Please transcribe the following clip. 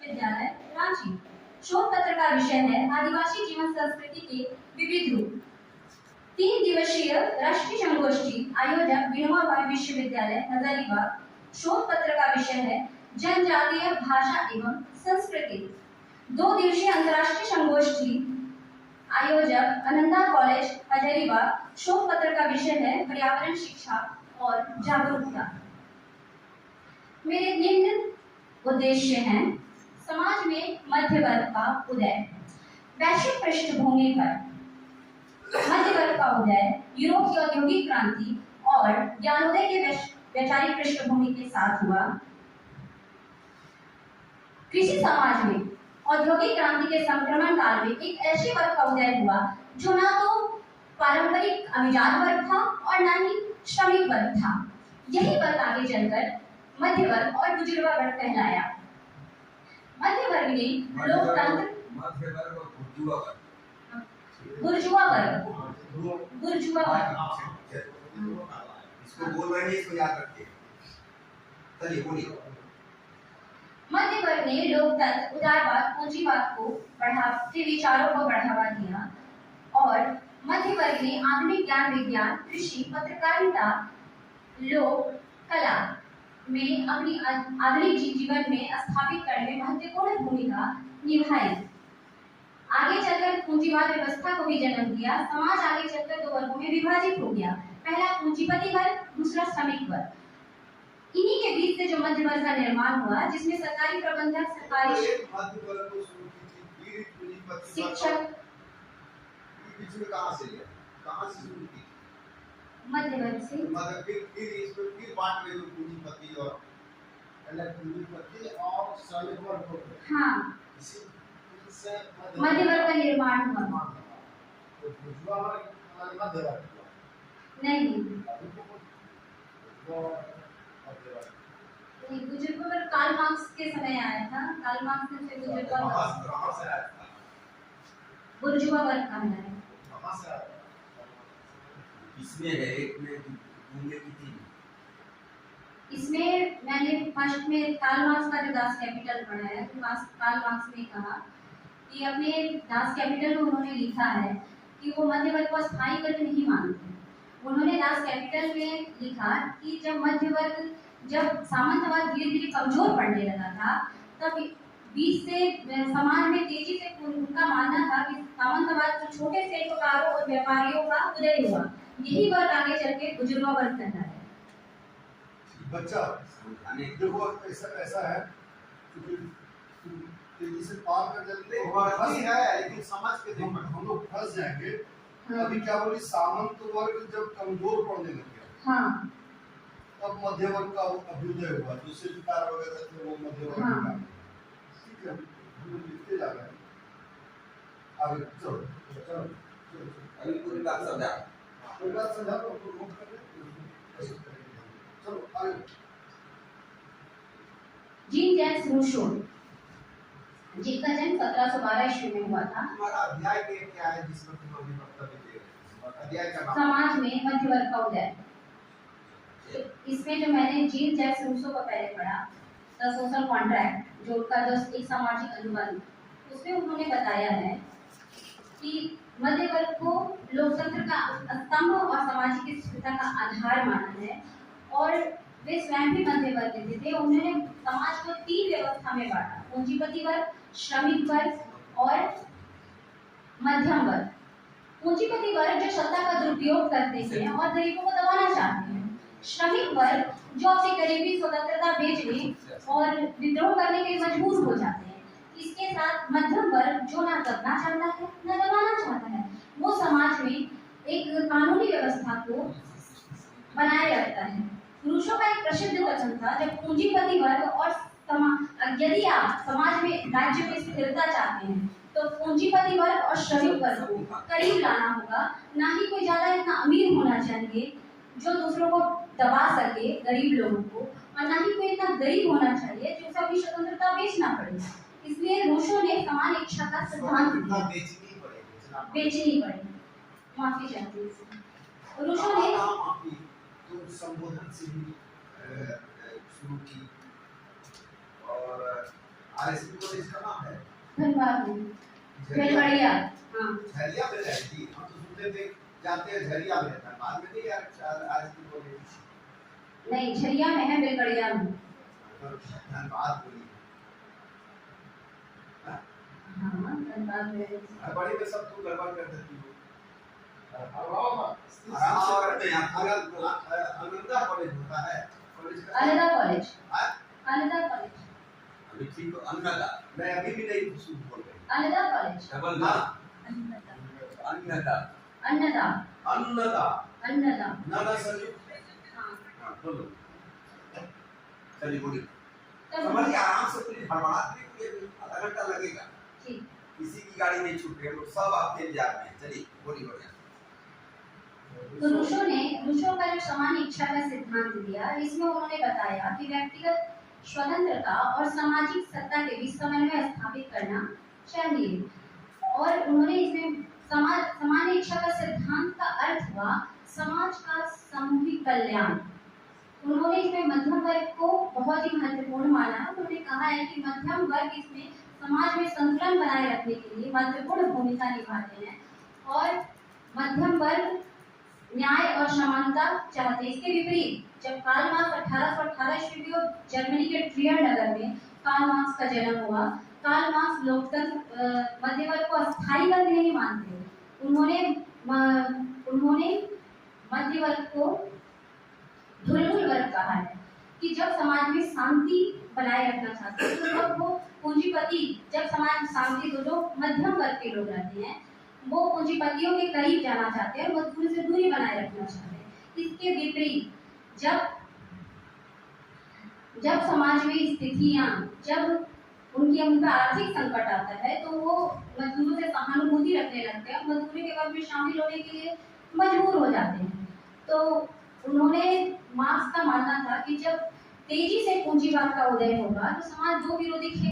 विश्वविद्यालय रांची। शोध पत्र का विषय है आदिवासी जीवन संस्कृति के विविध रूप। 3 दिवसीय राष्ट्रीय संगोष्ठी आयोजक विनोबा भावे विश्वविद्यालय हजारीबाग। शोध पत्र का विषय है जनजातीय भाषा एवं संस्कृति। 2 दिवसीय अंतर्राष्ट्रीय संगोष्ठी आयोजक आनंदा कॉलेज हजारीबाग। शोध पत्र का विषय है पर्यावरण शिक्षा और जागरूकता। मेरे निम्न उद्देश्य हैं समाज में मध्य वर्ग का उदय। वैश्विक पृष्ठभूमि पर मध्य वर्ग का उदय यूरोप की औद्योगिक क्रांति और ज्ञानोदय के वैचारिक पृष्ठभूमि के साथ हुआ। कृषि समाज में औद्योगिक क्रांति के संक्रमण काल में एक ऐसे वर्ग का उदय हुआ जो ना तो पारंपरिक अभिजात वर्ग था और ना ही श्रमिक वर्ग था। यही वर्ग आगे चलकर मध्य वर्ग और बुजुर्गा वर्ग कहलाया। मध्य वर्ग ने लोकतंत्र बुर्जुआ वर्ग इसको बोल रहे हैं, इसको याद रखिए। चलिए बोलिए। मध्य वर्ग ने लोकतंत्र, उदारवाद, पूंजीवाद को के विचारों को बढ़ावा दिया और मध्य वर्ग ने आधुनिक ज्ञान विज्ञान, कृषि, पत्रकारिता, लोक कला में अपनी आधुनिक जीवन में स्थापित करने में महत्वपूर्ण भूमिका निभाई। आगे चलकर पूंजीवाद व्यवस्था को भी जन्म दिया। समाज आगे चलकर 2 वर्गों में विभाजित हो गया। पहला पूंजीपति वर्ग, दूसरा श्रमिक वर्ग। इन्हीं के बीच से जो मध्य वर्ग का निर्माण हुआ, जिसमें सरकारी प्रबंधक, सरकारी शिक्षक कहां से शुरू की? मध्य वर्ग से। मतलब फिर इसको फिर बांट रहे हो पूंजीपति और अलग पूंजीपति और श्रमिक वर्ग को। हाँ, मध्य वर्ग का निर्माण हुआ। तो बुर्जुआ वर्ग मध्य वर्ग नहीं, बुजुर्ग वर्ग कार्ल मार्क्स के समय आया था। कार्ल मार्क्स ने फिर बुजुर्ग वर्ग कहलाया। इसमें है एक में घूमने की थी। इसमें मैंने फर्स्ट में कार्ल मार्क्स का जो दास कैपिटल पढ़ा है, तो कार्ल मार्क्स ने कहा कि अपने दास कैपिटल में उन्होंने लिखा है कि वो मध्य वर्ग को स्थायी वर्ग नहीं मानते। उन्होंने दास कैपिटल में लिखा कि जब सामंतवाद धीरे धीरे कमजोर पड़ने लगा था, तब बीच से समाज में तेजी से उनका मानना था कि सामंतवाद जो छोटे शिल्पकारों और व्यापारियों का उदय हुआ, यही वर्ग आगे चल के बुजुर्गा वर्ग कहता है। बच्चा देखो ऐसा है तेजी से पार कर जाते हैं, लेकिन समझ के देखो हम लोग फंस जाएंगे। अभी क्या बोली, सामंत वर्ग जब कमजोर पड़ने लग गया, हाँ, तब मध्य वर्ग का अभ्युदय हुआ। जो शिल्पकार वगैरह थे वो मध्य वर्ग का। ठीक है, हम लोग लिखते जा रहे हैं आगे। चलो चलो अभी पूरी बात समझा, पूरी बात समझा तो नोट कर ले। चलो आगे। जीन जैक्स रूसो, जिनका जन्म 1712 ईस्वी में हुआ था। हमारा अध्याय क्या है जिसमें तुम अभी वक्तव्य दे रहे हो? अध्याय का नाम समाज में मध्य वर्ग का उदय। इसमें जो मैंने जीन जैक्स रूसो को पहले पढ़ा, द सोशल कॉन्ट्रैक्ट, जो उनका एक सामाजिक अनुबंध, उसमें उन्होंने बताया है कि मध्य वर्ग को लोकतंत्र का स्तंभ और सामाजिक स्थिरता का आधार माना है और वे स्वयं भी मध्य वर्ग के थे। उन्होंने समाज को 3 व्यवस्था में बांटा: पूंजीपति वर्ग, श्रमिक वर्ग और मध्यम वर्ग। पूंजीपति वर्ग जो सत्ता का दुरुपयोग करते हैं और गरीबों को दबाना चाहते हैं। श्रमिक वर्ग जो अपनी गरीबी स्वतंत्रता बेचने और विद्रोह करने के लिए मजबूर हो जाते हैं। इसके साथ मध्यम वर्ग जो ना दबना चाहता है ना दबाना चाहता है, वो समाज में एक कानूनी व्यवस्था को बनाए रखता है। रूसो का एक प्रसिद्ध वचन था, जब पूंजीपति वर्ग और यदि आप समाज में राज्य में स्थिरता चाहते हैं तो पूंजीपति वर्ग और श्रमिक वर्ग को करीब लाना होगा। ना ही कोई ज्यादा इतना अमीर होना चाहिए जो दूसरों को दबा सके, गरीब लोगों को, और ना ही कोई इतना गरीब होना चाहिए जो उसे अपनी स्वतंत्रता बेचना पड़े। इसलिए रूसो ने समान इच्छा का सिद्धांत दिया। बेचनी पड़ेगी, माफी चाहती हूँ। रूसो ने संबोधन से ही शुरू की और आरएसपी कॉलेज का नाम है धनबाद में झरिया बेलवड़िया। हाँ झरिया में रहती, हम तो सुनते थे जानते हैं झरिया में, धनबाद में नहीं यार आरएसपी कॉलेज। नहीं, झरिया में है, बेलवड़िया में। धनबाद बोली हाँ धनबाद में। बड़े में सब तू गड़बड़ कर देती हो। आराम से करते हैं अनंता कॉलेज होता है, कॉलेज का अलदा कॉलेज, हाँ? अलदा कॉलेज, अभी ठीक तो अन्नदा, मैं अभी भी नहीं कुछ बोल रही। अलदा कॉलेज, डबल ना अन्नदा, अन्नदा अन्नदा, अन्नदा अन्नदा। नाना संयुक्त। हाँ हाँ बोलो, चलिए बोलिए। तब समझिए आराम से पूरी भड़बड़ाहट नहीं हुई, आधा घंटा लगेगा। ठीक। किसी की गाड़ी नहीं छूट रही, हम लोग सब आपके इंतजार में हैं। चलिए बोलिए बोलिए। तो रूसो का जो समान इच्छा का सिद्धांत दिया, इसमें उन्होंने बताया कि व्यक्तिगत स्वतंत्रता और सामाजिक सत्ता के बीच समन्वय स्थापित करना चाहिए। और उन्होंने इसमें समान इच्छा का सिद्धांत का अर्थ हुआ समाज का सामूहिक कल्याण। उन्होंने इसमें मध्यम वर्ग को बहुत ही महत्वपूर्ण माना। उन्होंने कहा है कि मध्यम वर्ग इसमें समाज में संतुलन बनाए रखने के लिए महत्वपूर्ण भूमिका निभाते हैं और मध्यम वर्ग न्याय और समानता चाहते हैं। इसके विपरीत जब कार्ल मार्क्स 1818 ईस्वी को जर्मनी के ट्रियर नगर में कार्ल मार्क्स का जन्म हुआ, कार्ल मार्क्स लोकतंत्र मध्य वर्ग को अस्थायी वर्ग नहीं मानते। उन्होंने मध्य वर्ग को ढुलमुल वर्ग कहा है कि जब समाज में शांति बनाए रखना चाहते हैं तो जब वो पूंजीपति, जब समाज शांति, तो जो मध्यम वर्ग के लोग रहते हैं वो पूंजीपतियों के करीब जाना चाहते हैं, मजदूरी से दूरी बनाए रखना चाहते हैं। इसके विपरीत जब समाज में स्थितियां, जब उनका आर्थिक संकट आता है तो वो मजदूरों से सहानुभूति रखने लगते हैं, मजदूरी के वर्ग में शामिल होने के लिए मजबूर हो जाते हैं। तो उन्होंने मार्क्स का मानना था कि जब तेजी से पूंजीवाद का उदय होगा तो समाज दो विरोधी